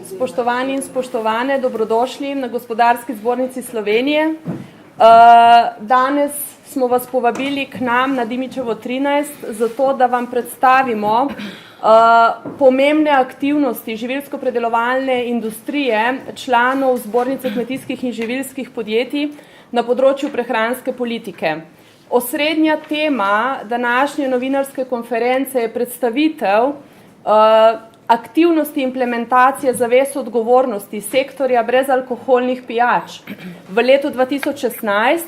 Spoštovani in spoštovane, dobrodošli na Gospodarski zbornici Slovenije. Danes smo vas povabili k nam na Dimičevo 13, zato da vam predstavimo pomembne aktivnosti živilsko-predelovalne industrije članov Zbornice kmetijskih in živilskih podjetij na področju prehranske politike. Osrednja tema današnje novinarske konference je predstavitev aktivnosti implementacije zavez odgovornosti sektorja brezalkoholnih pijač v letu 2016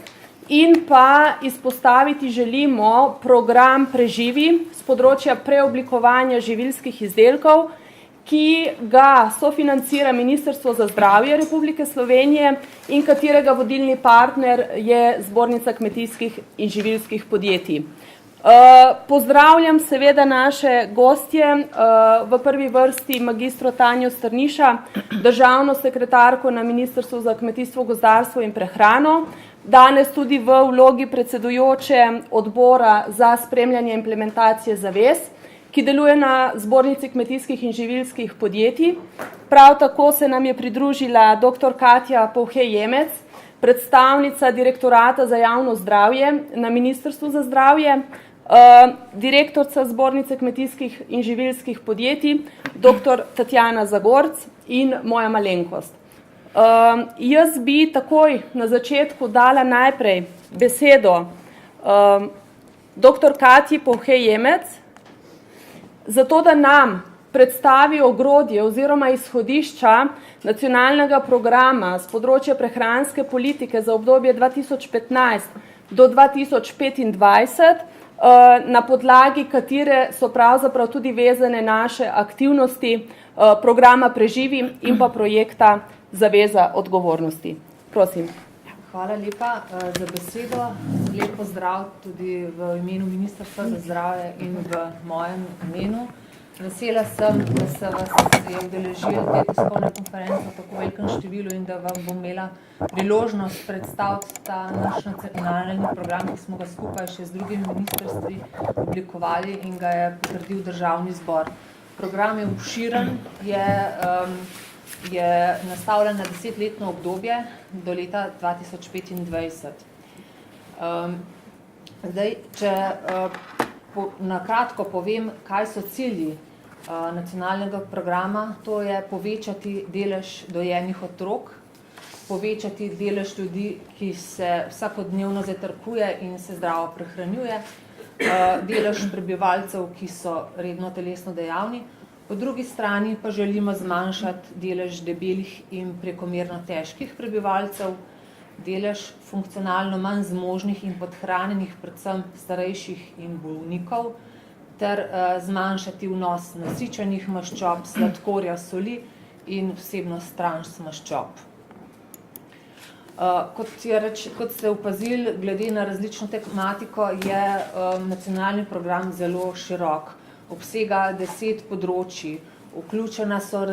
in pa izpostaviti želimo program Preživi z področja preoblikovanja živilskih izdelkov, ki ga sofinancira Ministrstvo za zdravje Republike Slovenije in katerega vodilni partner je Zbornica kmetijskih in živilskih podjetij. Pozdravljam seveda naše gostje, v prvi vrsti magistro Tanjo Strniša, državno sekretarko na Ministrstvu za kmetijstvo, gozdarstvo in prehrano, danes tudi v vlogi predsedujoče odbora za spremljanje implementacije zavez, ki deluje na Zbornici kmetijskih in živilskih podjetij. Prav tako se nam je pridružila dr. Katja Povhej-Jemec, predstavnica Direktorata za javno zdravje na Ministrstvu za zdravje, direktorica Zbornice kmetijskih in živilskih podjetij, dr. Tatjana Zagorc in moja malenkost. Jaz bi takoj na začetku dala najprej besedo dr. Katji Povhej-Jemec, zato da nam predstavi ogrodje oziroma izhodišča nacionalnega programa z področja prehranske politike za obdobje 2015 do 2025, na podlagi katere so pravzaprav tudi vezane naše aktivnosti programa Preživi in pa projekta Zaveza odgovornosti. Prosim. Hvala lepa za besedo. Lep pozdrav tudi v imenu Ministrstva za zdravje in v mojem imenu. Vesela sem, da se vas je udeležil te tiskovne konference v tako velikem številu in da vam bom imela priložnost predstaviti ta naš nacionalni program, ki smo ga skupaj še z drugimi ministrstvi oblikovali in ga je potrdil Državni zbor. Program je obširen, je nastavljen na 10-letno obdobje do leta 2025. Zdaj, če na kratko povem, kaj so cilji nacionalnega programa, to je povečati delež dojenih otrok, povečati delež ljudi, ki se vsakodnevno zajtrkuje in se zdravo prehranjuje, delež prebivalcev, ki so redno telesno dejavni, po drugi strani pa želimo zmanjšati delež debelih in prekomerno težkih prebivalcev, delež funkcionalno manj zmožnih in podhranjenih, predvsem starejših in bolnikov, ter zmanjšati vnos nasičenih maščob, sladkorja, soli in vsebnost trans maščob. Kot ste opazili, glede na različno tematiko, je nacionalni program zelo širok. Obsega 10 področij, vključena so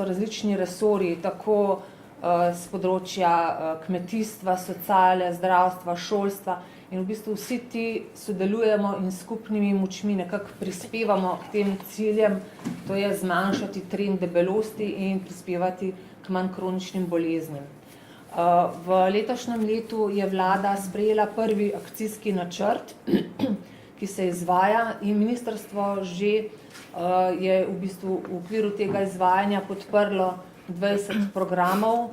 različni resorji, tako z področja kmetijstva, sociale, zdravstva, šolstva in v bistvu vsi ti sodelujemo in skupnimi močmi nekako prispevamo k tem ciljem, to je zmanjšati trend debelosti in prispevati k manj kroničnim boleznim. V letošnjem letu je vlada sprejela prvi akcijski načrt, ki se izvaja in ministrstvo že je v bistvu v okviru tega izvajanja podprlo 20 programov,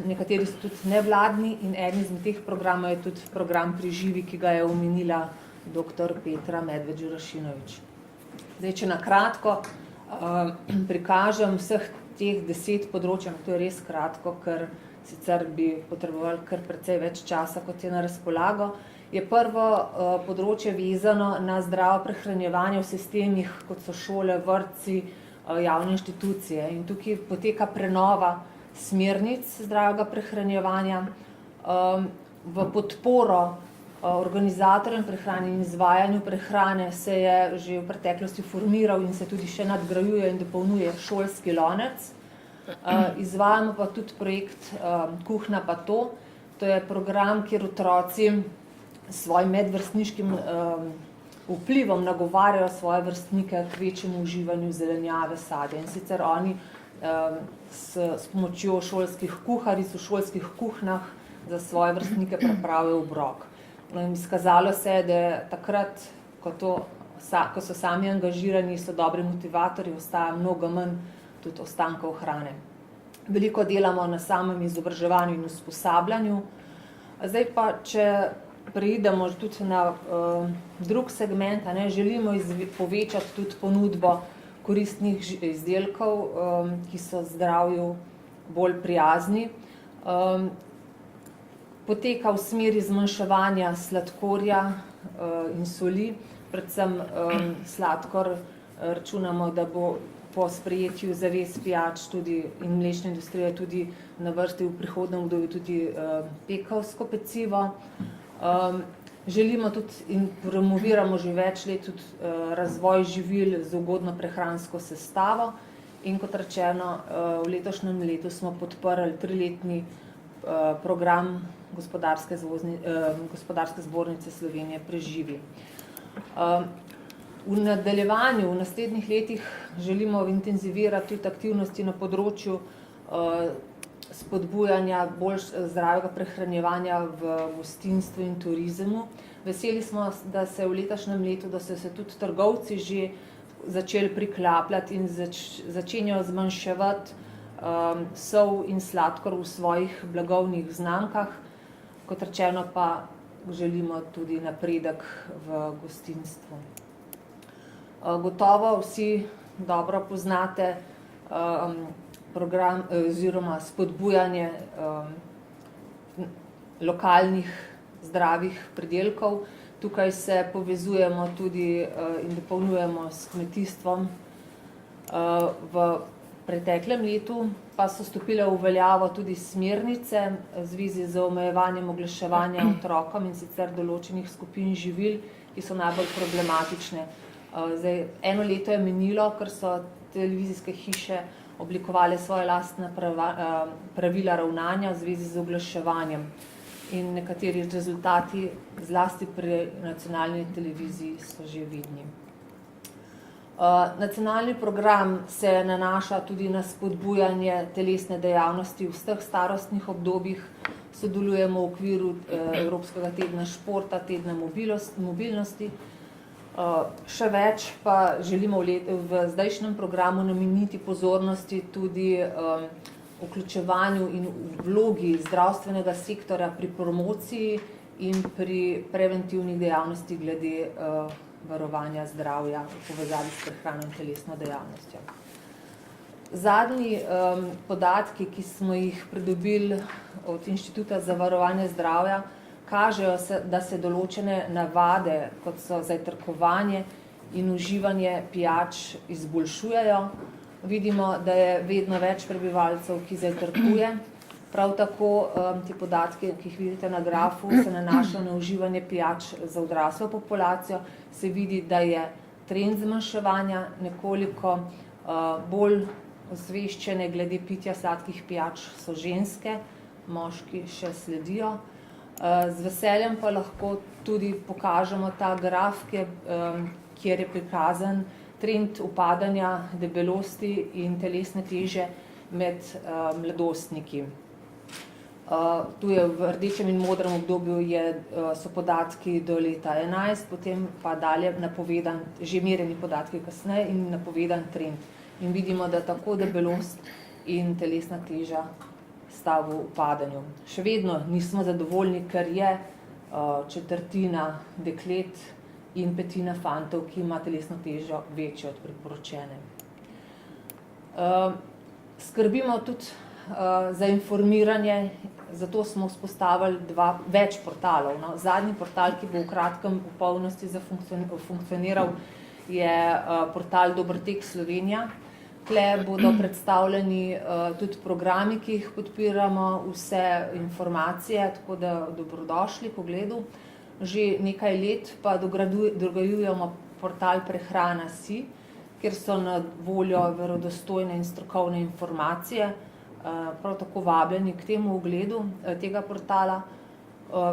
nekateri so tudi nevladni in eden izmed teh programov je tudi program Preživi, ki ga je omenila dr. Petra Medved-Žurašinovič. Zdaj, če na kratko prikažem vseh teh 10 področij, to je res kratko, ker sicer bi potrebovali kar precej več časa, kot je na razpolago, je prvo področje vezano na zdravo prehranjevanje v sistemih, kot so šole, vrtci, javne inštitucije. In tukaj poteka prenova smernic zdravega prehranjevanja. V podporo organizatorjem prehrane in izvajanju prehrane se je že v preteklosti formiral in se tudi še nadgrajuje in dopolnjuje šolski lonec. Izvajamo pa tudi projekt Kuhna pa to. To je program, kjer otroci s svojim medvrstniškim vplivom nagovarjajo svoje vrstnike k večjemu uživanju zelenjave, sadja. In sicer oni s pomočjo šolskih kuharic v šolskih kuhnah za svoje vrstnike pripravijo obrok. Izkazalo se je, da takrat, ko so sami angažirani, so dobri motivatorji, ostaja mnogo manj tudi ostankov hrane. Veliko delamo na samem izobraževanju in usposabljanju. Zdaj pa, če preidemo tudi na drug segment, želimo povečati tudi ponudbo koristnih izdelkov, ki so zdravju bolj prijazni. Poteka v smeri zmanjševanja sladkorja in soli, predvsem sladkor računamo, da bo po sprejetju zavez pijač tudi in mlečne industrije tudi na vrsti v prihodnem obdobju tudi pekovsko pecivo. Želimo tudi in promoviramo že več let tudi razvoj živil z ugodno prehransko sestavo in kot rečeno, v letošnjem letu smo podprli 3-letni program Gospodarske zbornice Slovenije Preživi. V nadaljevanju, v naslednjih letih želimo intenzivirati tudi aktivnosti na področju spodbujanja bolj zdravega prehranjevanja v gostinstvu in turizmu. Veseli smo, da se v letošnjem letu, da so se tudi trgovci že začeli priklapljati in začenjajo zmanjševati sol in sladkor v svojih blagovnih znamkah. Kot rečeno pa želimo tudi napredek v gostinstvu. Gotovo vsi dobro poznate program oziroma spodbujanje lokalnih zdravih pridelkov. Tukaj se povezujemo tudi in dopolnjujemo s kmetijstvom. V preteklem letu pa so stopile v veljavo tudi smernice v zvezi z omejevanjem oglaševanja otrokom in sicer določenih skupin živil, ki so najbolj problematične. Zdaj, eno leto je minilo, ker so televizijske hiše oblikovali svoje lastne pravila ravnanja v zvezi z oglaševanjem. In nekateri rezultati, zlasti pri nacionalni televiziji, so že vidni. Nacionalni program se nanaša tudi na spodbujanje telesne dejavnosti v vseh starostnih obdobjih. Sodelujemo v okviru Evropskega tedna športa, tedna mobilnosti. Še več pa želimo v zdajšnjem programu nameniti pozornosti tudi vključevanju in vlogi zdravstvenega sektorja pri promociji in pri preventivnih dejavnosti glede varovanja zdravja v povezavi s prehrano in telesno dejavnostjo. Zadnji podatki, ki smo jih pridobili od Inštituta za varovanje zdravja, kažejo, da se določene navade, kot so zajtrkovanje in uživanje pijač, izboljšujejo. Vidimo, da je vedno več prebivalcev, ki zajtrkuje. Prav tako ti podatki, ki jih vidite na grafu, se nanašajo na uživanje pijač za odraslo populacijo. Se vidi, da je trend zmanjševanja, nekoliko bolj osveščene glede pitja sladkih pijač so ženske, moški še sledijo. Z veseljem pa lahko tudi pokažemo ta graf, kjer je prikazan trend upadanja debelosti in telesne teže med mladostniki. Tu je v rdečem in modrem obdobju so podatki do leta 11, potem pa dalje napovedan, že merjeni podatki kasneje in napovedan trend. In vidimo, da tako debelost in telesna teža sta v upadanju. Še vedno nismo zadovoljni, ker je četrtina deklet in petina fantov, ki ima telesno težo večjo od priporočene. Skrbimo tudi za informiranje, zato smo vzpostavili več portalov. Zadnji portal, ki bo v kratkem v polnosti funkcioniral, je portal Dobrtek Slovenija. Tle bodo predstavljeni tudi programi, ki jih podpiramo, vse informacije, tako da dobrodošli pogledu. Že nekaj let pa dograjujemo portal Prehrana si, kjer so na voljo verodostojne in strokovne informacije, prav tako vabljeni k temu ogledu tega portala.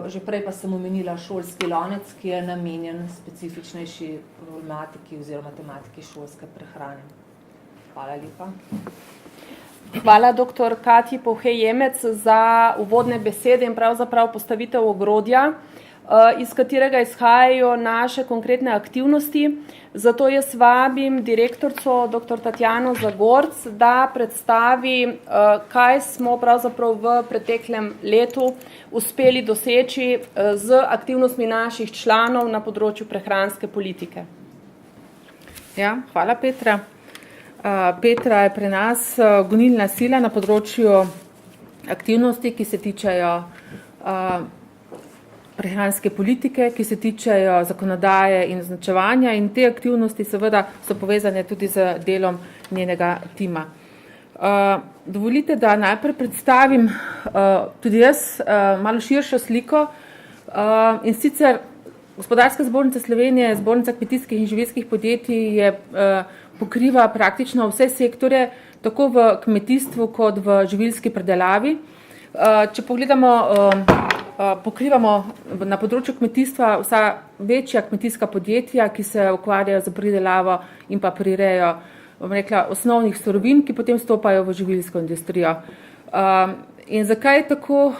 Že prej pa sem omenila šolski lonec, ki je namenjen specifičnejši problematiki oziroma tematiki šolske prehrane. Hvala lepa. Hvala dr. Katji Povhej-Jemec za uvodne besede in pravzaprav postavitev ogrodja, iz katerega izhajajo naše konkretne aktivnosti. Zato jaz vabim direktorico dr. Tatjano Zagorc, da predstavi, kaj smo pravzaprav v preteklem letu uspeli doseči z aktivnostmi naših članov na področju prehranske politike. Ja, hvala Petra. Petra je pri nas gonilna sila na področju aktivnosti, ki se tičejo prehranske politike, ki se tičejo zakonodaje in označevanja, in te aktivnosti seveda so povezane tudi z delom njenega tima. Dovolite, da najprej predstavim tudi jaz malo širšo sliko, in sicer Gospodarska zbornica Slovenije, Zbornica kmetijskih in živilskih podjetij pokriva praktično vse sektore, tako v kmetijstvu kot v živilski predelavi. Če pogledamo, pokrivamo na področju kmetijstva vsa večja kmetijska podjetja, ki se ukvarjajo z pridelavo in pa prirejo, bom rekla, osnovnih surovin, ki potem stopajo v živilsko industrijo. In zakaj tako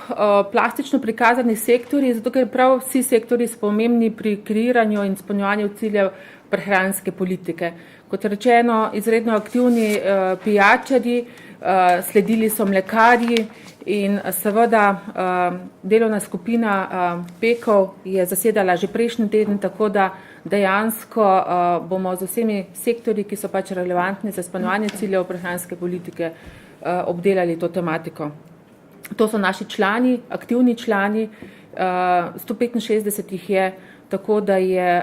plastično prikazani sektorji? Zato, ker prav vsi sektorji so pomembni pri kreiranju in izpolnjevanju ciljev prehranske politike. Kot rečeno, izredno aktivni pijačarji, sledili so mlekarji in seveda delovna skupina pekov je zasedala že prejšnji teden, tako da dejansko bomo z vsemi sektorji, ki so pač relevantni za izpolnjevanje ciljev prehranske politike, obdelali to tematiko. To so naši člani, aktivni člani, 165 jih je, tako da je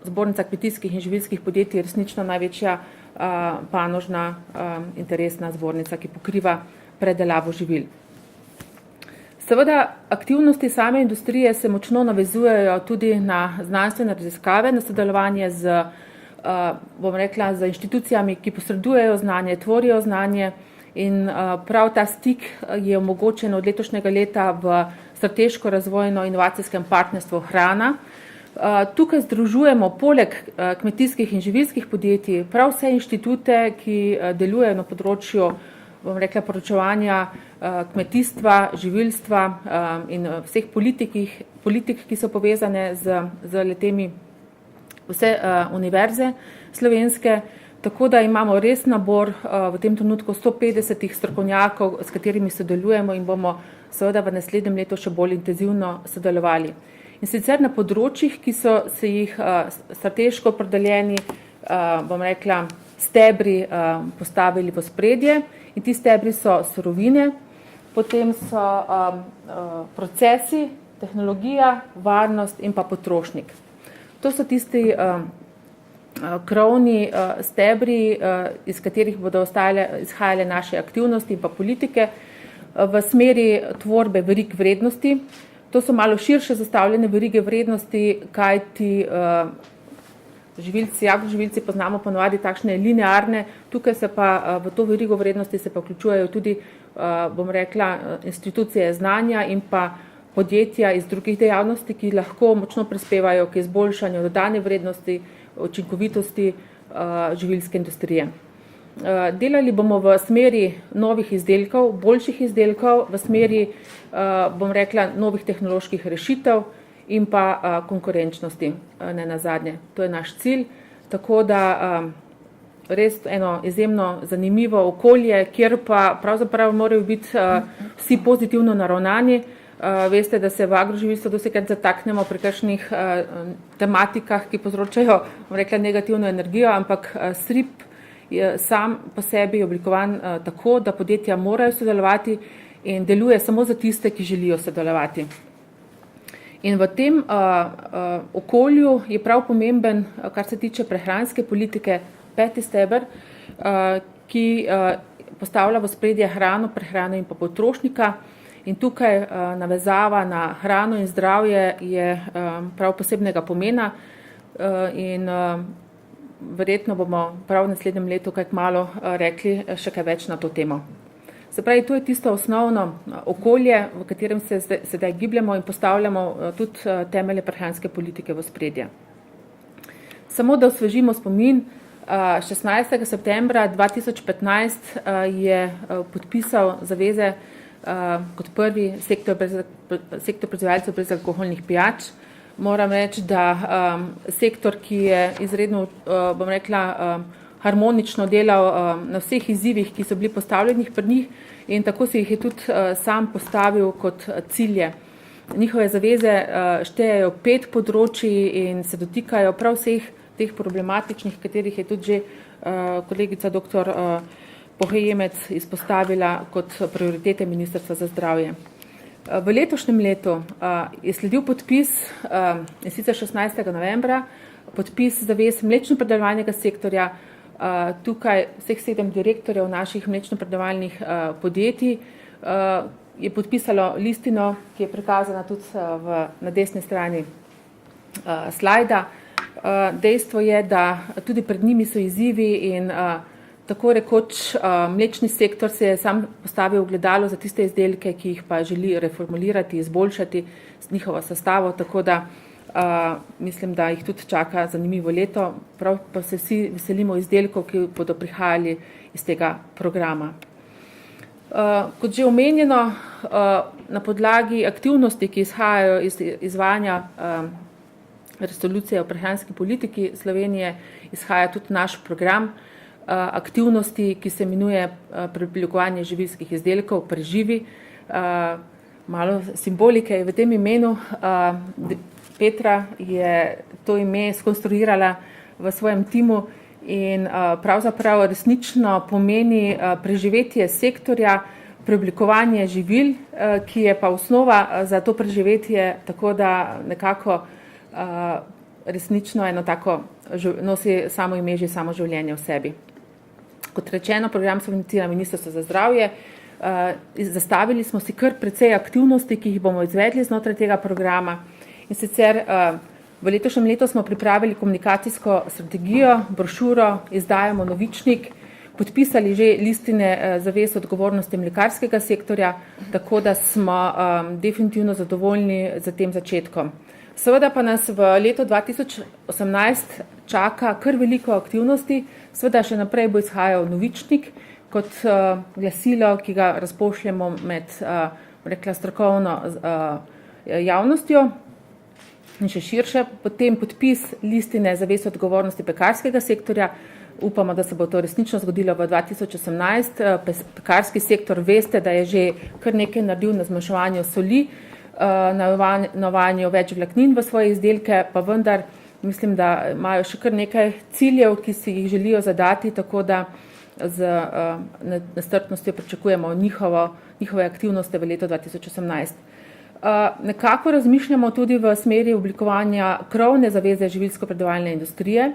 Zbornica kmetijskih in živilskih podjetij resnično največja panožna interesna zbornica, ki pokriva predelavo živil. Seveda, aktivnosti same industrije se močno navezujejo tudi na znanstvene raziskave, na sodelovanje z, bom rekla, z inštitucijami, ki posredujejo znanje, tvorijo znanje, in prav ta stik je omogočen od letošnjega leta v strateško razvojno inovacijskem partnerstvu Hrana. Tukaj združujemo poleg kmetijskih in živilskih podjetij prav vse inštitute, ki delujejo na področju, bom rekla, poročevanja kmetijstva, živilstva in vseh politik, ki so povezane z letemi, vse univerze slovenske. Tako da imamo res nabor v tem trenutku 150 strokovnjakov, s katerimi sodelujemo in bomo seveda v naslednjem letu še bolj intenzivno sodelovali. In sicer na področjih, ki so se jih strateško opredeljeni, bom rekla, stebri postavili v ospredje, in ti stebri so surovine, potem so procesi, tehnologija, varnost in pa potrošnik. To so tisti krovni stebri, iz katerih bodo izhajale naše aktivnosti in pa politike v smeri tvorbe verig vrednosti. To so malo širše zastavljene verige vrednosti, kajti agroživilci poznamo ponovadi takšne linearne, tukaj se pa v to verigo vrednosti se pa vključujejo tudi, bom rekla, institucije znanja in pa podjetja iz drugih dejavnosti, ki lahko močno prispevajo k izboljšanju dodane vrednosti, učinkovitosti živilske industrije. Delali bomo v smeri novih izdelkov, boljših izdelkov, v smeri, bom rekla, novih tehnoloških rešitev in pa konkurenčnosti, ne nazadnje. To je naš cilj, tako da res eno izjemno zanimivo okolje, kjer pa pravzaprav morajo biti vsi pozitivno naravnani. Veste, da se v agroživilstvu dosekrat zataknemo pri kakšnih tematikah, ki povzročajo, bom rekla, negativno energijo, ampak SRIP je sam po sebi oblikovan tako, da podjetja morajo sodelovati in deluje samo za tiste, ki želijo sodelovati. In v tem okolju je prav pomemben, kar se tiče prehranske politike, 5. steber, ki postavlja v ospredje hrano, prehrano in pa potrošnika. In tukaj navezava na hrano in zdravje je prav posebnega pomena in verjetno bomo prav v naslednjem letu kaj kmalu rekli še kaj več na to temo. Se pravi, to je tisto osnovno okolje, v katerem se sedaj gibljamo in postavljamo tudi temelje prehranske politike v ospredje. Samo da osvežimo spomin, 16. septembra 2015 je podpisal zaveze kot prvi sektor proizvajalcev brezalkoholnih pijač. Moram reči, da sektor, ki je izredno, bom rekla, harmonično delal na vseh izzivih, ki so bili postavljeni pred njih, in tako si jih je tudi sam postavil kot cilje. Njihove zaveze štejejo 5 področij in se dotikajo prav vseh teh problematičnih, katerih je tudi že kolegica dr. Pohejemec izpostavila kot prioritete Ministrstva za zdravje. V letošnjem letu je sledil podpis, in sicer 16. novembra, podpis zavez mlečno-predelovalnega sektorja. Tukaj vseh 7 direktorjev naših mlečno-predelovalnih podjetij je podpisalo listino, ki je prikazana tudi na desni strani slajda. Dejstvo je, da tudi pred njimi so izzivi in tako rekoč mlečni sektor se je sam postavil ogledalo za tiste izdelke, ki jih pa želi reformulirati, izboljšati njihovo sestavo, tako da mislim, da jih tudi čaka zanimivo leto. Prav pa se vsi veselimo izdelkov, ki bodo prihajali iz tega programa. Kot že omenjeno, na podlagi aktivnosti, ki izhajajo iz izvajanja resolucije o prehranski politiki Slovenije, izhaja tudi naš program aktivnosti, ki se imenuje preoblikovanje živilskih izdelkov, preživi. Malo simbolike je v tem imenu. Petra je to ime skonstruirala v svojem timu in pravzaprav resnično pomeni preživetje sektorja, preoblikovanje živil, ki je pa osnova za to preživetje, tako da nekako resnično eno tako nosi samo ime že samo življenje v sebi. Kot rečeno, program financira Ministrstvo za zdravje. Zastavili smo si kar precej aktivnosti, ki jih bomo izvedli znotraj tega programa. In sicer v letošnjem letu smo pripravili komunikacijsko strategijo, brošuro, izdajamo novičnik, podpisali že listine zavez odgovornosti mlekarskega sektorja, tako da smo definitivno zadovoljni z tem začetkom. Seveda pa nas v letu 2018 čaka kar veliko aktivnosti, seveda še naprej bo izhajal novičnik kot glasilo, ki ga razpošljemo med strokovno javnostjo in še širše. Potem podpis listine zavez odgovornosti pekarskega sektorja. Upamo, da se bo to resnično zgodilo v 2018. Pekarski sektor, veste, da je že kar nekaj naredil na zmanjševanju soli, na uvajanju več vlaknin v svoje izdelke, pa vendar mislim, da imajo še kar nekaj ciljev, ki si jih želijo zadati, tako da z nestrpnostjo pričakujemo njihove aktivnosti v letu 2018. Nekako razmišljamo tudi v smeri oblikovanja krovne zaveze živilsko-predelovalne industrije.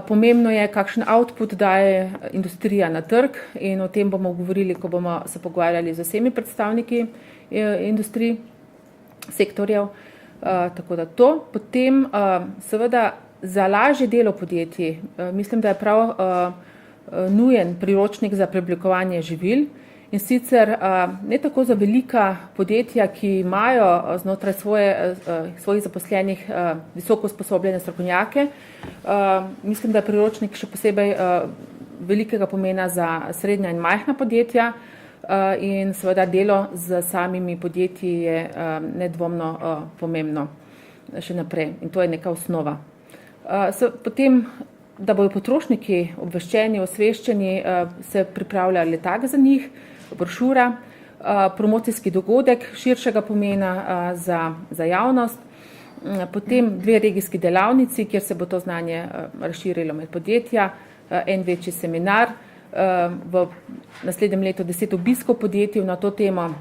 Pomembno je, kakšen output daje industrija na trg, in o tem bomo govorili, ko bomo se pogovarjali z vsemi predstavniki industrij, sektorjev. Tako da to. Potem seveda za lažje delo podjetij mislim, da je prav nujen priročnik za preoblikovanje živil, in sicer ne tako za velika podjetja, ki imajo znotraj svojih zaposlenih visoko usposobljene strokovnjake. Mislim, da je priročnik še posebej velikega pomena za srednja in majhna podjetja, in seveda delo z samimi podjetji je nedvomno pomembno še naprej, in to je neka osnova. Potem, da bodo potrošniki obveščeni, osveščeni, se pripravlja letak za njih, brošura, promocijski dogodek širšega pomena za javnost, potem 2 regijski delavnici, kjer se bo to znanje razširilo med podjetja, en večji seminar, v naslednjem letu 10 obiskov podjetij na to temo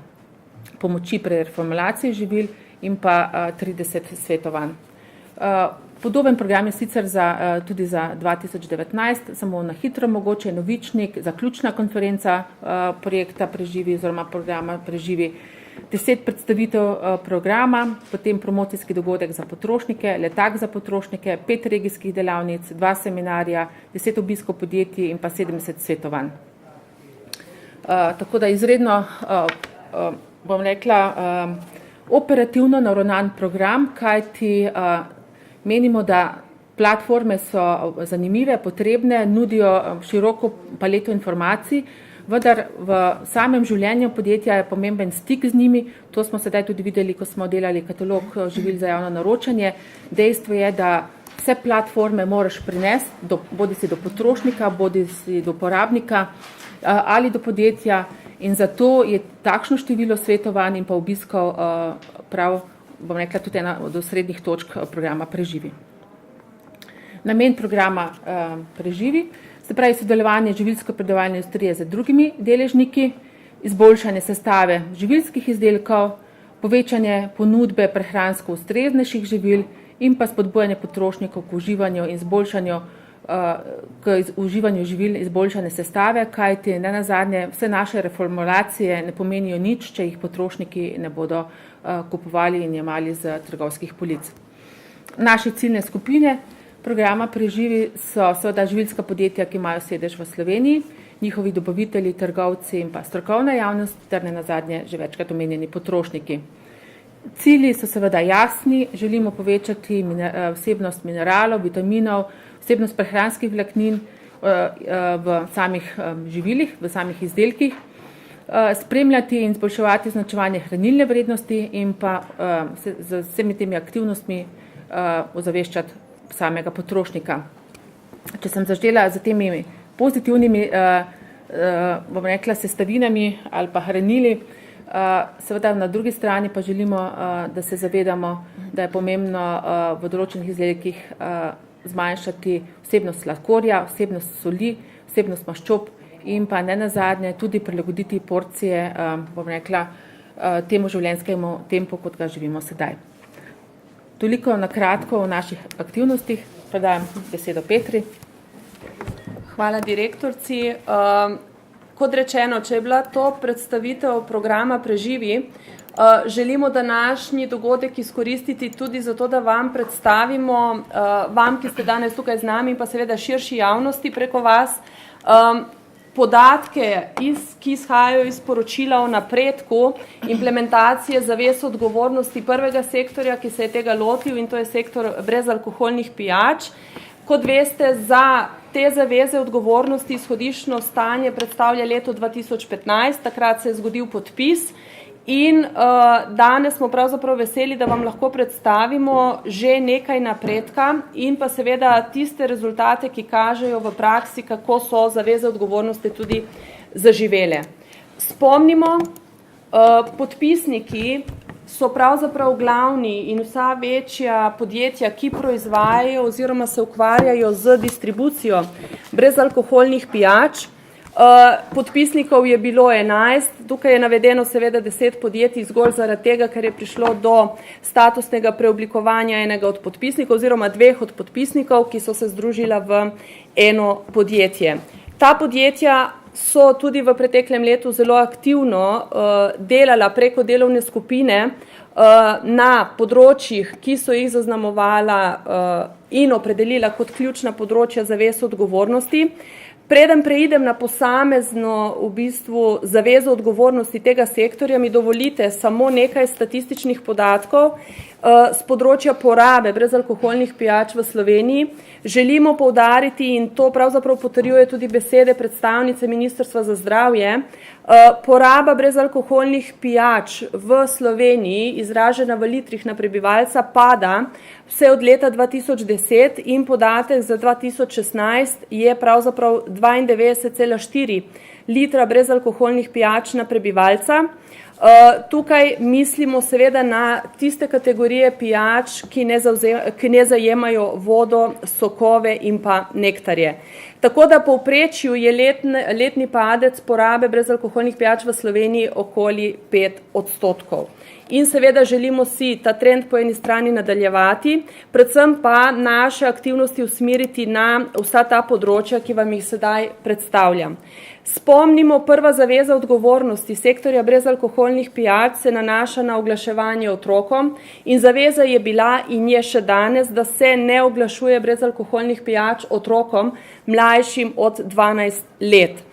pomoči pri reformulaciji živil in pa 30 svetovanj. Podoben program je sicer tudi za 2019, samo na hitro mogoče novičnik, zaključna konferenca projekta Preživi oziroma programa Preživi, 10 predstavitev programa, potem promocijski dogodek za potrošnike, letak za potrošnike, 5 regijskih delavnic, 2 seminarja, 10 obiskov podjetij in pa 70 svetovanj. Tako da izredno, bom rekla, operativno naravnan program, kajti menimo, da Platforme so zanimive, potrebne, nudijo široko paleto informacij, vendar v samem življenju podjetja je pomemben stik z njimi. To smo sedaj tudi videli, ko smo delali katalog živil za javno naročanje. Dejstvo je, da vse platforme moraš prinesti, bodisi do potrošnika, bodisi do uporabnika ali do podjetja, in zato je takšno število svetovanj in pa obiskov prav, bom rekla, tudi ena od osrednjih točk programa Preživi. Namen programa Preživi, se pravi sodelovanje živilsko-predelovalne industrije z drugimi deležniki, izboljšanje sestave živilskih izdelkov, povečanje ponudbe prehransko ustreznejših živil in pa spodbujanje potrošnikov k uživanju in izboljšanju k uživanju živil izboljšane sestave, kajti nenazadnje vse naše reformulacije ne pomenijo nič, če jih potrošniki ne bodo kupovali in jemali z trgovskih polic. Naše ciljne skupine programa Preživi so seveda živilska podjetja, ki imajo sedež v Sloveniji, njihovi dobavitelji, trgovci in pa strokovna javnost ter nenazadnje že večkrat omenjeni potrošniki. Cilji so seveda jasni, želimo povečati vsebnost mineralov, vitaminov, vsebnost prehranskih vlaknin v samih živilih, v samih izdelkih, spremljati in izboljševati označevanje hranilne vrednosti in pa z vsemi temi aktivnostmi ozaveščati samega potrošnika. Če sem zažela za temi pozitivnimi, bom rekla, sestavinami ali pa hranili, seveda na drugi strani pa želimo, da se zavedamo, da je pomembno v določenih izdelkih zmanjšati vsebnost sladkorja, vsebnost soli, vsebnost maščob in pa nenazadnje tudi prilagoditi porcije, bom rekla, temu življenjskemu tempu, kot ga živimo sedaj. Toliko na kratko o naših aktivnostih. Predajam besedo Petri. Hvala direktorci. Kot rečeno, če je bila to predstavitev programa Preživi, želimo današnji dogodek izkoristiti tudi zato, da vam predstavimo, vam, ki ste danes tukaj z nami, pa seveda širši javnosti preko vas, podatke, ki izhajajo iz poročila o napredku implementacije zavez odgovornosti prvega sektorja, ki se je tega lotil, in to je sektor brezalkoholnih pijač. Kot veste, za te zaveze odgovornosti izhodiščno stanje predstavlja leto 2015, takrat se je zgodil podpis in danes smo pravzaprav veseli, da vam lahko predstavimo že nekaj napredka in pa seveda tiste rezultate, ki kažejo v praksi, kako so zaveze odgovornosti tudi zaživele. Spomnimo, podpisniki so pravzaprav glavni in vsa večja podjetja, ki proizvajajo oziroma se ukvarjajo z distribucijo brezalkoholnih pijač. Podpisnikov je bilo 11, tukaj je navedeno seveda 10 podjetij zgolj zaradi tega, ker je prišlo do statusnega preoblikovanja enega od podpisnikov oziroma dveh od podpisnikov, ki so se združila v eno podjetje. Ta podjetja so tudi v preteklem letu zelo aktivno delala preko delovne skupine na področjih, ki so jih zaznamovala in opredelila kot ključna področja zavez odgovornosti. Preden preidem na posamezno v bistvu zavezo odgovornosti tega sektorja, mi dovolite samo nekaj statističnih podatkov z področja porabe brezalkoholnih pijač v Sloveniji. Želimo poudariti, in to pravzaprav potrjuje tudi besede predstavnice Ministrstva za zdravje, poraba brezalkoholnih pijač v Sloveniji, izražena v litrih na prebivalca, pada vse od leta 2010 in podatek za 2016 je pravzaprav 92,4 litra brezalkoholnih pijač na prebivalca. Tukaj mislimo seveda na tiste kategorije pijač, ki ne zajemajo vodo, sokove in pa nektarje. Tako da povprečju je letni padec porabe brezalkoholnih pijač v Sloveniji okoli 5%. In seveda želimo si ta trend po eni strani nadaljevati, predvsem pa naše aktivnosti usmeriti na vsa ta področja, ki vam jih sedaj predstavljam. Spomnimo, prva zaveza odgovornosti sektorja brezalkoholnih pijač se nanaša na oglaševanje otrokom in zaveza je bila in je še danes, da se ne oglašuje brezalkoholnih pijač otrokom mlajšim od 12 let.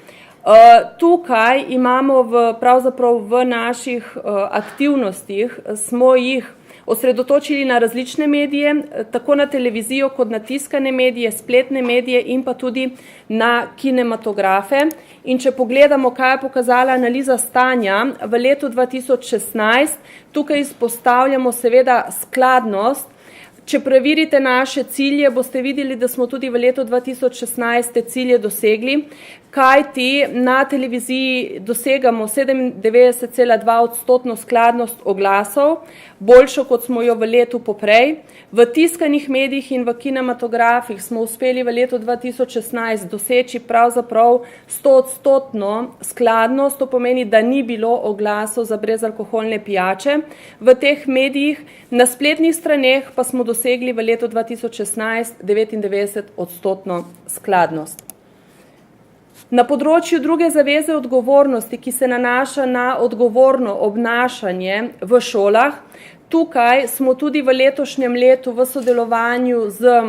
Tukaj imamo pravzaprav v naših aktivnostih, smo jih osredotočili na različne medije, tako na televizijo kot na tiskane medije, spletne medije in pa tudi na kinematografe. In če pogledamo, kaj je pokazala analiza stanja v letu 2016, tukaj izpostavljamo seveda skladnost. Če preverite naše cilje, boste videli, da smo tudi v letu 2016 te cilje dosegli, kajti na televiziji dosegamo 97,2% skladnost oglasov, boljšo kot smo jo v letu poprej. V tiskanih medijih in v kinematografih smo uspeli v letu 2016 doseči pravzaprav 100% skladnost, to pomeni, da ni bilo oglasov za brezalkoholne pijače. V teh medijih na spletnih straneh pa smo dosegli v letu 2016 99% skladnost. Na področju druge zaveze odgovornosti, ki se nanaša na odgovorno obnašanje v šolah, tukaj smo tudi v letošnjem letu v sodelovanju z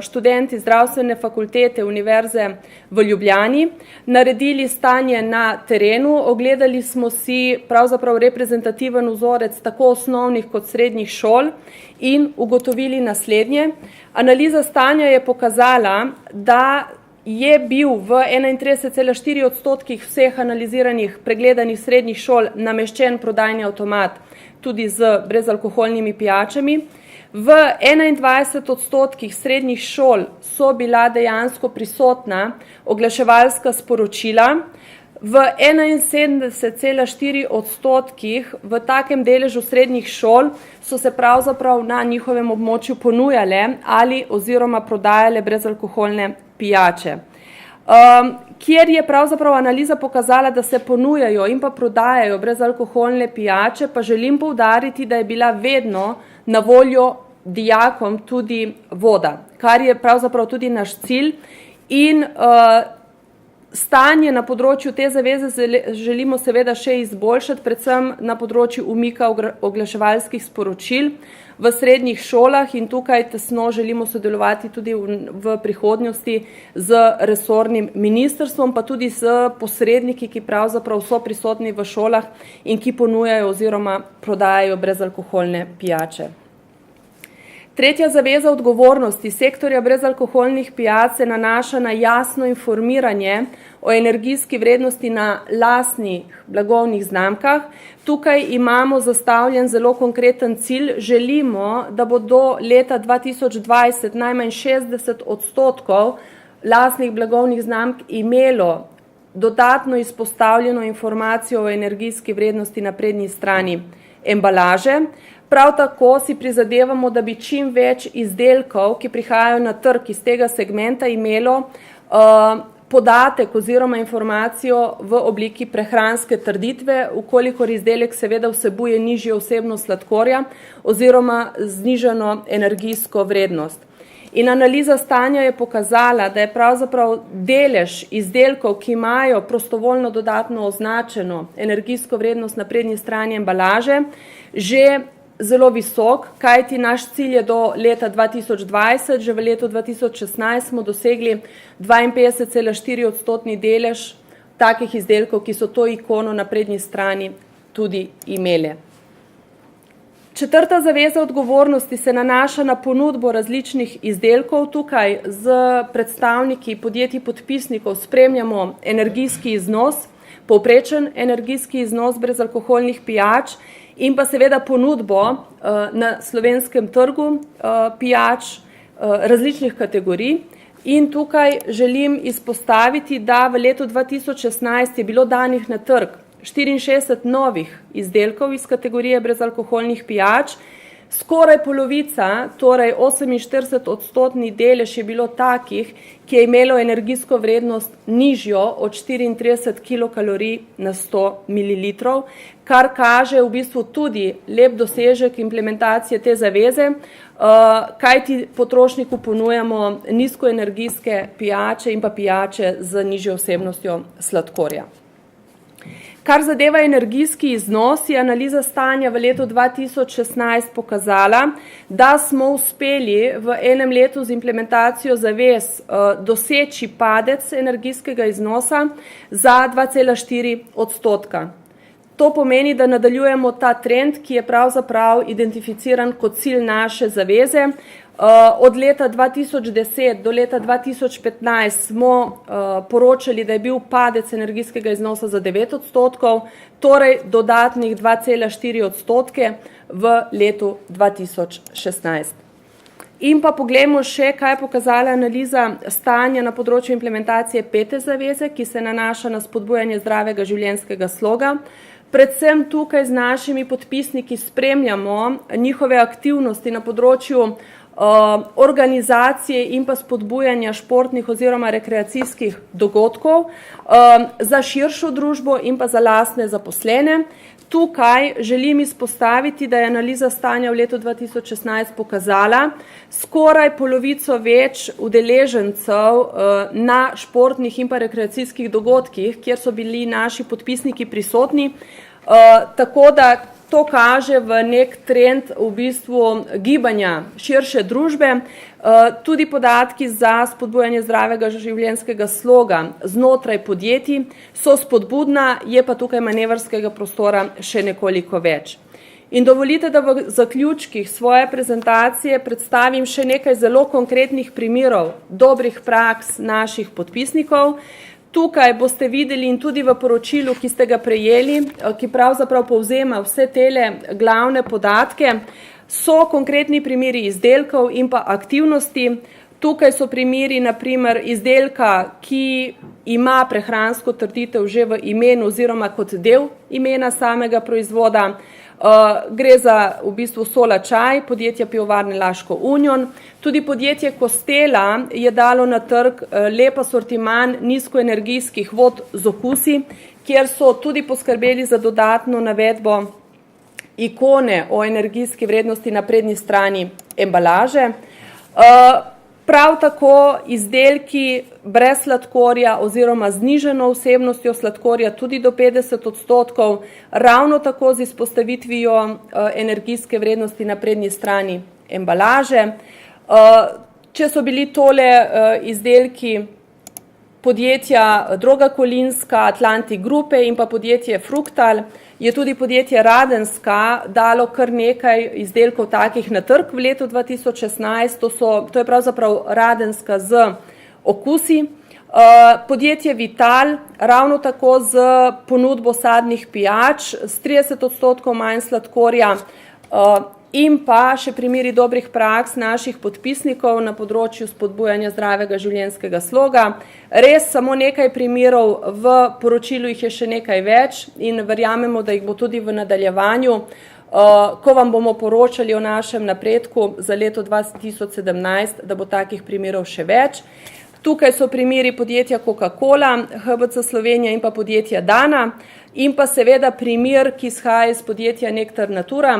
študenti Zdravstvene fakultete Univerze v Ljubljani naredili stanje na terenu, ogledali smo si pravzaprav reprezentativen vzorec tako osnovnih kot srednjih šol in ugotovili naslednje. Analiza stanja je pokazala, da je bil v 31,4% vseh analiziranih pregledanih srednjih šol nameščen prodajni avtomat tudi z brezalkoholnimi pijačami. V 21% srednjih šol so bila dejansko prisotna oglaševalska sporočila, v 71,4% v takem deležu srednjih šol so se pravzaprav na njihovem območju ponujale ali oziroma prodajale brezalkoholne pijače. Kjer je pravzaprav analiza pokazala, da se ponujajo in pa prodajajo brezalkoholne pijače, pa želim poudariti, da je bila vedno na voljo dijakom tudi voda, kar je pravzaprav tudi naš cilj in stanje na področju te zaveze želimo seveda še izboljšati, predvsem na področju umika oglaševalskih sporočil v srednjih šolah in tukaj tesno želimo sodelovati tudi v prihodnosti z resornim ministrstvom, pa tudi s posredniki, ki pravzaprav so prisotni v šolah in ki ponujajo oziroma prodajajo brezalkoholne pijače. Tretja zaveza odgovornosti sektorja brezalkoholnih pijač se nanaša na jasno informiranje o energijski vrednosti na lastnih blagovnih znamkah. Tukaj imamo zastavljen zelo konkreten cilj. Želimo, da bo do leta 2020 najmanj 60% lastnih blagovnih znamk imelo dodatno izpostavljeno informacijo o energijski vrednosti na prednji strani embalaže. Prav tako si prizadevamo, da bi čim več izdelkov, ki prihajajo na trg iz tega segmenta, imelo podatek oziroma informacijo v obliki prehranske trditve, ukolikor izdelek seveda vsebuje nižjo vsebnost sladkorja oziroma znižano energijsko vrednost. In analiza stanja je pokazala, da je pravzaprav delež izdelkov, ki imajo prostovoljno dodatno označeno energijsko vrednost na prednji strani embalaže, že zelo visok, kajti naš cilj je do leta 2020, že v letu 2016 smo dosegli 52,4% delež takih izdelkov, ki so to ikono na prednji strani tudi imele. Četrta zaveza odgovornosti se nanaša na ponudbo različnih izdelkov. Tukaj z predstavniki podjetij podpisnikov spremljamo energijski iznos, povprečen energijski iznos brezalkoholnih pijač in pa seveda ponudbo na slovenskem trgu pijač različnih kategorij. In tukaj želim izpostaviti, da v letu 2016 je bilo danih na trg 64 novih izdelkov iz kategorije brezalkoholnih pijač. Skoraj polovica, torej 48% delež je bilo takih, ki je imelo energijsko vrednost nižjo od 34 kilokalorij na 100 ml, kar kaže v bistvu tudi lep dosežek implementacije te zaveze, kajti potrošniku ponujamo nizkoenergijske pijače in pa pijače z nižjo vsebnostjo sladkorja. Kar zadeva energijski iznos, je analiza stanja v letu 2016 pokazala, da smo uspeli v enem letu z implementacijo zavez doseči padec energijskega iznosa za 2,4%. To pomeni, da nadaljujemo ta trend, ki je pravzaprav identificiran kot cilj naše zaveze. Od leta 2010 do leta 2015 smo poročali, da je bil padec energijskega iznosa za 9%, torej dodatnih 2,4% v letu 2016. In pa poglejmo še, kaj je pokazala analiza stanja na področju implementacije 5. zaveze, ki se nanaša na spodbujanje zdravega življenjskega sloga. Predvsem tukaj z našimi podpisniki spremljamo njihove aktivnosti na področju organizacije in pa spodbujanja športnih oziroma rekreacijskih dogodkov za širšo družbo in pa za lastne zaposlene. Tukaj želim izpostaviti, da je analiza stanja v letu 2016 pokazala skoraj polovico več udeležencev na športnih in pa rekreacijskih dogodkih, kjer so bili naši podpisniki prisotni, tako da to kaže v nek trend v bistvu gibanja širše družbe. Tudi podatki za spodbujanje zdravega življenjskega sloga znotraj podjetij so spodbudna, je pa tukaj manevrskega prostora še nekoliko več. In dovolite, da v zaključkih svoje prezentacije predstavim še nekaj zelo konkretnih primerov dobrih praks naših podpisnikov. Tukaj boste videli in tudi v poročilu, ki ste ga prejeli, ki pravzaprav povzema vse tele glavne podatke, so konkretni primeri izdelkov in pa aktivnosti. Tukaj so primeri, naprimer, izdelka, ki ima prehransko trditev že v imenu oziroma kot del imena samega proizvoda. Gre za v bistvu Sola čaj, podjetja Pivovarne Laško Union. Tudi podjetje Kostela je dalo na trg lep asortiman nizkoenergijskih vod z okusi, kjer so tudi poskrbeli za dodatno navedbo ikone o energijski vrednosti na prednji strani embalaže. Prav tako izdelki brez sladkorja oziroma znižano vsebnostjo sladkorja tudi do 50%, ravno tako z izpostavitvijo energijske vrednosti na prednji strani embalaže. Če so bili tole izdelki podjetja Droga Kolinska, Atlantic Grupe in pa podjetje Fruktal, je tudi podjetje Radenska dalo kar nekaj izdelkov takih na trg v letu 2016, to je pravzaprav Radenska z okusi. Podjetje Vital ravno tako z ponudbo sadnih pijač s 30% manj sladkorja in pa še primeri dobrih praks naših podpisnikov na področju spodbujanja zdravega življenjskega sloga. Res samo nekaj primerov, v poročilu jih je še nekaj več in verjamemo, da jih bo tudi v nadaljevanju, ko vam bomo poročali o našem napredku za leto 2017, da bo takih primerov še več. Tukaj so primeri podjetja Coca-Cola, HBC Slovenija in pa podjetja Dana in pa seveda primer, ki izhaja iz podjetja Nektar Natura,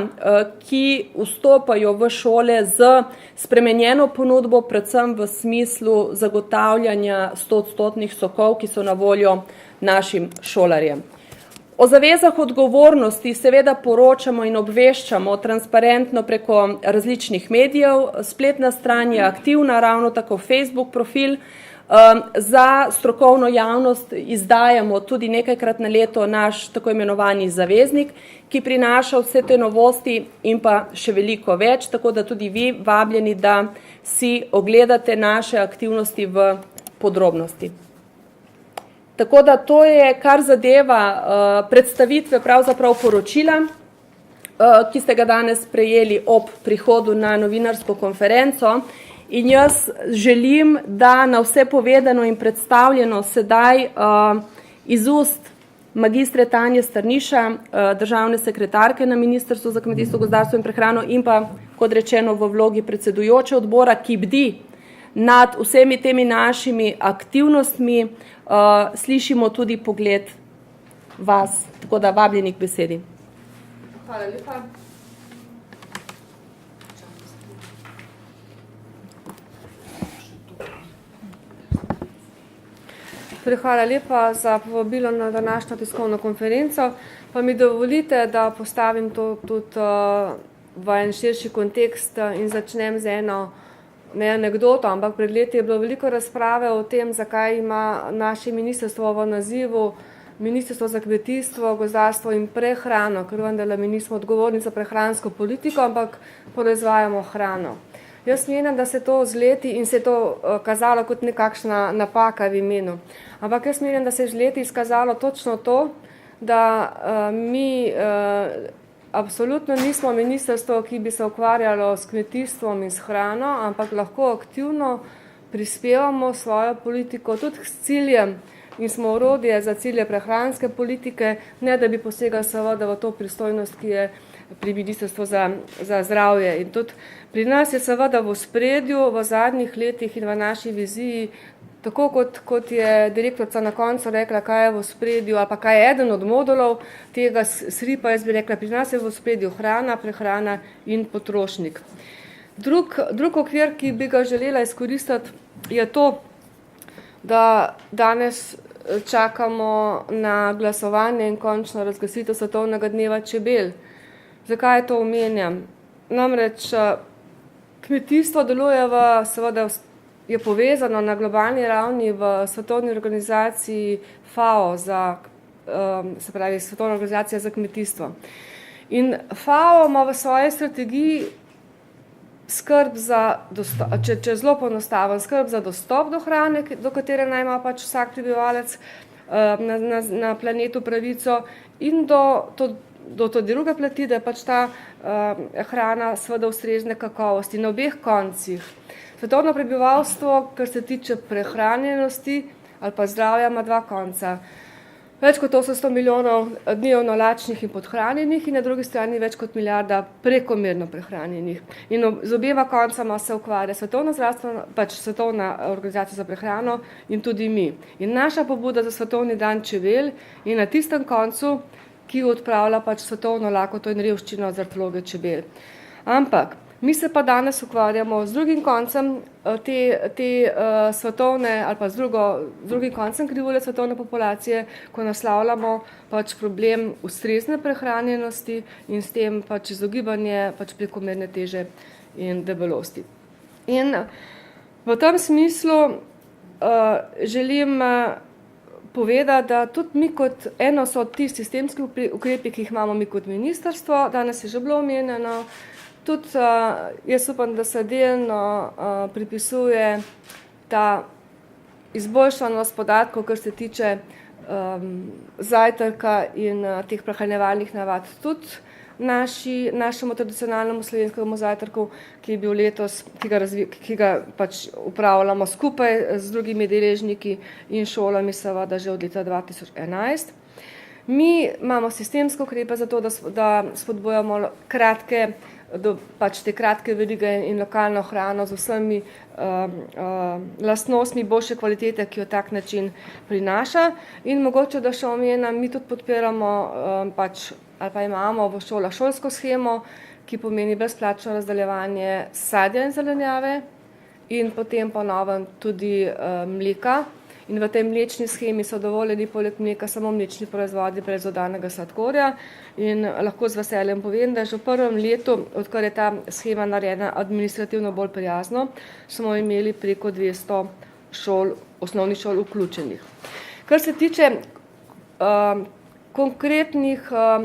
ki vstopajo v šole z spremenjeno ponudbo, predvsem v smislu zagotavljanja 100% sokov, ki so na voljo našim šolarjem. O zavezah odgovornosti seveda poročamo in obveščamo transparentno preko različnih medijev. Spletna stran je aktivna, ravno tako Facebook profil. Za strokovno javnost izdajamo tudi nekajkrat na leto naš tako imenovani zaveznik, ki prinaša vse te novosti in pa še veliko več, tako da tudi vi vabljeni, da si ogledate naše aktivnosti v podrobnosti. Tako da to je, kar zadeva predstavitve pravzaprav poročila, ki ste ga danes prejeli ob prihodu na novinarsko konferenco. In jaz želim, da na vse povedano in predstavljeno sedaj iz ust magistre Tanje Strniša, državne sekretarke na Ministrstvu za kmetijstvo, gozdarstvo in prehrano in pa, kot rečeno, v vlogi predsedujoče odbora, ki bdi nad vsemi temi našimi aktivnostmi, slišimo tudi pogled vas, tako da vabljeni k besedi. Hvala lepa. Hvala lepa za povabilo na današnjo tiskovno konferenco. Pa mi dovolite, da postavim to tudi v en širši kontekst in začnem z eno ne anekdoto, ampak pred leti je bilo veliko razprave o tem, zakaj ima naše ministrstvo v nazivu Ministrstvo za kmetijstvo, gozdarstvo in prehrano, ker vendarle mi nismo odgovorni za prehransko politiko, ampak proizvajamo hrano. Jaz menim, da se to z leti in se je to kazalo kot nekakšna napaka v imenu. Ampak jaz menim, da se je z leti izkazalo točno to, da mi absolutno nismo ministrstvo, ki bi se ukvarjalo s kmetijstvom in s hrano, ampak lahko aktivno prispevamo svojo politiko tudi s ciljem in smo orodje za cilje prehranske politike, ne da bi posegali seveda v to pristojnost, ki je pri Ministrstvu za zdravje. In tudi pri nas je seveda v ospredju v zadnjih letih in v naši viziji, tako kot je direktorica na koncu rekla, kaj je v ospredju, ali pa kaj je eden od modulov tega SRIP-a, jaz bi rekla, pri nas je v ospredju hrana, prehrana in potrošnik. Drug okvir, ki bi ga želela izkoristiti, je to, da danes čakamo na glasovanje in končno razglasitev Svetovnega dneva čebel. Zakaj to omenjam? Namreč kmetijstvo deluje seveda je povezano na globalni ravni v svetovni organizaciji FAO, se pravi Svetovna organizacija za kmetijstvo. In FAO ima v svoji strategiji skrb za dostop, če zelo poenostavim, skrb za dostop do hrane, do katere naj ima pač vsak prebivalec na planetu pravico, in do druge plati, da je pač ta hrana seveda ustrezne kakovosti na obeh koncih. Svetovno prebivalstvo, kar se tiče prehranjenosti ali pa zdravja, ima dva konca. Več kot 800 milijonov dnevno lačnih in podhranjenih in na drugi strani več kot milijarda prekomerno prehranjenih. In z obema koncama se ukvarja Svetovna organizacija za prehrano in tudi mi. In naša pobuda za Svetovni dan čebel je na tistem koncu, ki odpravlja pač svetovno lakoto in revščino zaradi vloge čebel. Ampak mi se pa danes ukvarjamo z drugim koncem te svetovne ali pa z drugim koncem krivulje svetovne populacije, ko naslavljamo pač problem ustrezne prehranjenosti in s tem pač izogibanje pač prekomerne teže in debelosti. In v tem smislu želim povedati, da tudi mi kot eno so ti sistemski ukrepi, ki jih imamo mi kot ministrstvo, danes je že bilo omenjeno, tudi jaz upam, da se delno pripisuje ta izboljšanost podatkov, kar se tiče zajtrka in teh prehranjevalnih navad. Tudi našemu tradicionalnemu slovenskemu zajtrku, ki je bil letos, ki ga pač upravljamo skupaj z drugimi deležniki in šolami seveda že od leta 2011. Mi imamo sistemske ukrepe za to, da spodbujamo te kratke verige in lokalno hrano z vsemi lastnostmi boljše kvalitete, ki jo tak način prinaša. In mogoče, da še omenjam, mi tudi podpiramo ali pa imamo v šolah šolsko shemo, ki pomeni brezplačno razdaljevanje sadja in zelenjave in potem po novem tudi mleka. In v tej mlečni shemi so dovoljeni poleg mleka samo mlečni proizvodi brez dodanega sladkorja. In lahko z veseljem povem, da že v prvem letu, odkar je ta shema narejena administrativno bolj prijazno, smo imeli preko 200 osnovnih šol vključenih. Kar se tiče konkretnih,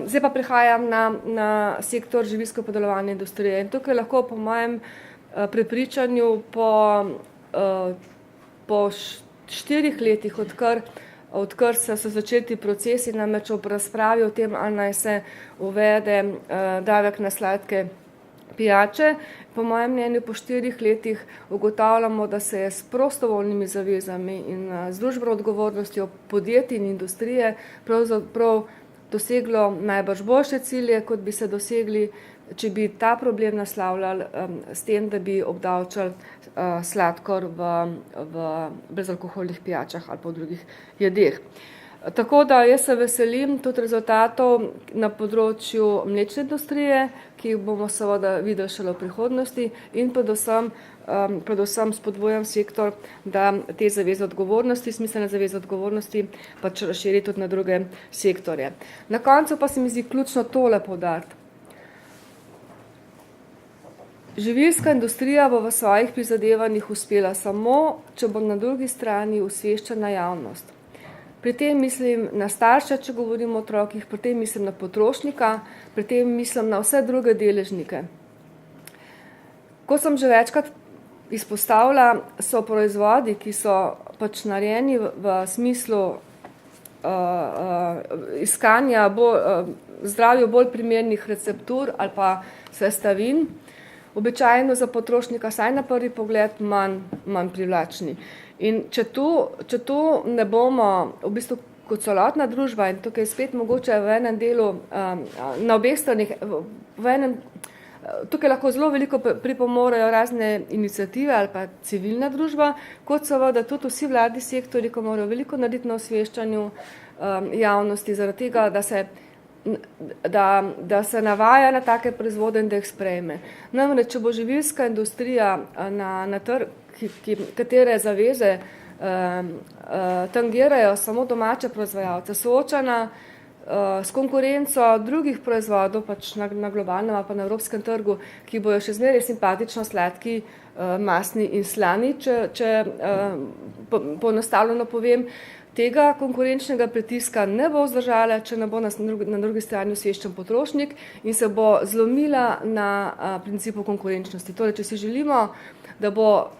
zdaj pa prihajam na sektor živilsko-predelovalne industrije. In tukaj lahko po mojem prepričanju po 4 letih, odkar so začeli ti procesi, namreč ob razpravi o tem, ali naj se uvede davek na sladke pijače, po mojem mnenju po 4 letih ugotavljamo, da se je s prostovoljnimi zavezami in z družbeno odgovornostjo podjetij in industrije pravzaprav doseglo najbrž boljše cilje, kot bi se dosegli, če bi ta problem naslavljali s tem, da bi obdavčali sladkor v brezalkoholnih pijačah ali pa v drugih jedeh. Tako da jaz se veselim tudi rezultatov na področju mlečne industrije, ki jih bomo seveda videli šele v prihodnosti, in predvsem spodbujam sektor, da te zaveze odgovornosti, smiselne zaveze odgovornosti pač razširi tudi na druge sektorje. Na koncu pa se mi zdi ključno tole poudariti. Živilska industrija bo v svojih prizadevanjih uspela samo, če bo na drugi strani osveščena javnost. Pri tem mislim na starše, če govorimo o otrokih, pri tem mislim na potrošnika, pri tem mislim na vse druge deležnike. Kot sem že večkrat izpostavila, so proizvodi, ki so pač narejeni v smislu iskanja zdravju bolj primernih receptur ali pa sestavin, običajno za potrošnika saj na prvi pogled manj privlačni. In če tu ne bomo v bistvu kot celotna družba, in tukaj spet mogoče v enem delu na obeh stranih, tukaj lahko zelo veliko pripomorejo razne iniciative ali pa civilna družba, kot seveda tudi vsi vladni sektorji, ko morajo veliko narediti na osveščanju javnosti, zaradi tega, da se navaja na take proizvode in da jih sprejme. Namreč, če bo živilska industrija na trg, katere zaveze tangirajo samo domače proizvajalce, soočana s konkurenco drugih proizvodov pač na globalnem ali pa na evropskem trgu, ki bojo še zmeraj simpatično sladki, masni in slani, če poenostavljeno povem, tega konkurenčnega pritiska ne bo vzdržala, če ne bo na drugi strani osveščen potrošnik in se bo zlomila na principu konkurenčnosti. Torej, če si želimo, da bo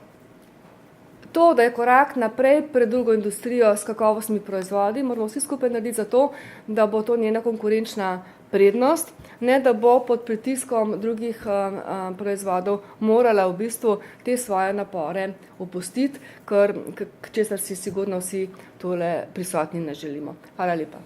to, da je korak naprej pred drugo industrijo s kakovostnimi proizvodi, moramo vsi skupaj narediti za to, da bo to njena konkurenčna prednost, ne da bo pod pritiskom drugih proizvodov morala v bistvu te svoje napore opustiti, česar si sigurno vsi tole prisotni ne želimo. Hvala lepa.